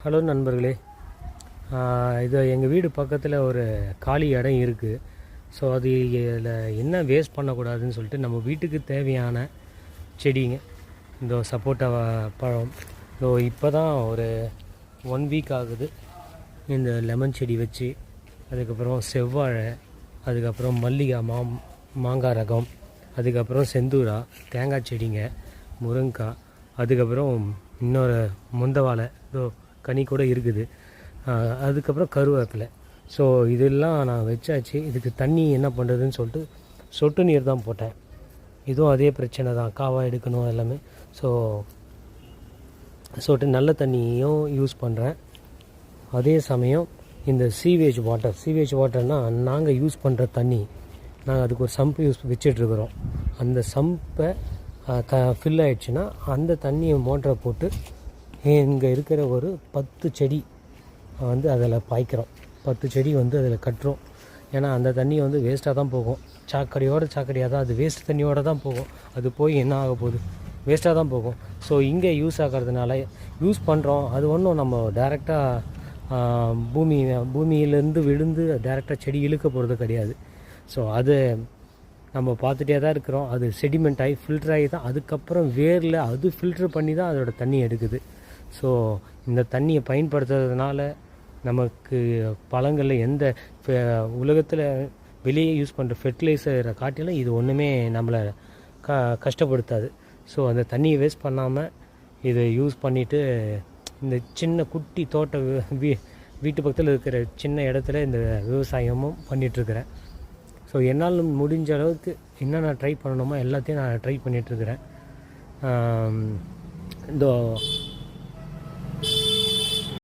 Hello நண்பர்களே, இது எங்கள் வீடு பக்கத்தில் ஒரு காலி இடம் இருக்குது. ஸோ அது இதில் என்ன வேஸ்ட் பண்ணக்கூடாதுன்னு சொல்லிட்டு நம்ம வீட்டுக்கு தேவையான செடிங்க, இந்த சப்போட்டா பழம், இப்போ தான் ஒரு 1 வீக் ஆகுது இந்த லெமன் செடி வச்சு. அதுக்கப்புறம் செவ்வாழை, அதுக்கப்புறம் மல்லிகை, மாங்காய் ரகம், அதுக்கப்புறம் செந்தூரா, தேங்காய் செடிங்க, முருங்கைக்காய், அதுக்கப்புறம் இன்னொரு முந்தவாழை கனி கூட இருக்குது. அதுக்கப்புறம் கருவேப்பிலை. ஸோ இதெல்லாம் நான் வச்சாச்சு. இதுக்கு தண்ணி என்ன பண்ணுறதுன்னு சொல்லிட்டு சொட்டு நீர் தான் போட்டேன். இதுவும் அதே பிரச்சனை தான், காவாக எடுக்கணும் எல்லாமே. ஸோ சொட்டு நல்ல தண்ணியும் யூஸ் பண்ணுறேன். அதே சமயம் இந்த சீவேஜ் வாட்டர்னால் நாங்கள் யூஸ் பண்ணுற தண்ணி, நாங்கள் அதுக்கு ஒரு சம்பு வச்சிட்ருக்குறோம். அந்த சம்பை ஃபில் ஆகிடுச்சுன்னா அந்த தண்ணியை மோட்டரை போட்டு இங்கே இருக்கிற ஒரு 10 செடி அதில் பாய்க்கிறோம். 10 செடி அதில் கட்டுறோம். ஏன்னா அந்த தண்ணி வேஸ்ட்டாக தான் போகும். சாக்கடையாக தான், அது வேஸ்ட் தண்ணியோடு தான் போகும். அது போய் என்ன ஆக போகுது? வேஸ்ட்டாக தான் போகும். ஸோ இங்கே யூஸ் ஆகிறதுனால யூஸ் பண்ணுறோம். அது ஒன்றும் நம்ம டைரெக்டாக பூமியிலேருந்து விழுந்து டைரெக்டாக செடி இழுக்க போகிறது கிடையாது. ஸோ அது நம்ம பார்த்துட்டே தான் இருக்கிறோம். அது செடிமெண்ட் ஆகி ஃபில்டர் ஆகி தான் அதுக்கப்புறம் வேரில் அது ஃபில்ட்ரு பண்ணி தான் அதோடய தண்ணி எடுக்குது. ஸோ இந்த தண்ணியை பயன்படுத்துறதுனால நமக்கு பழங்களில் எந்த உலகத்தில் வெளியே யூஸ் பண்ணுற ஃபெர்டிலைசரை காட்டிலும் இது ஒன்றுமே நம்மளை கஷ்டப்படுத்தாது. ஸோ அந்த தண்ணியை வேஸ்ட் பண்ணாமல் இதை யூஸ் பண்ணிவிட்டு இந்த சின்ன குட்டி தோட்டம் வீட்டு பக்கத்தில் இருக்கிற சின்ன இடத்துல இந்த விவசாயமும் பண்ணிகிட்ருக்கிறேன். ஸோ என்னால் முடிஞ்ச அளவுக்கு என்ன நான் ட்ரை பண்ணணுமோ எல்லாத்தையும் நான் ட்ரை பண்ணிகிட்ருக்கிறேன். இந்த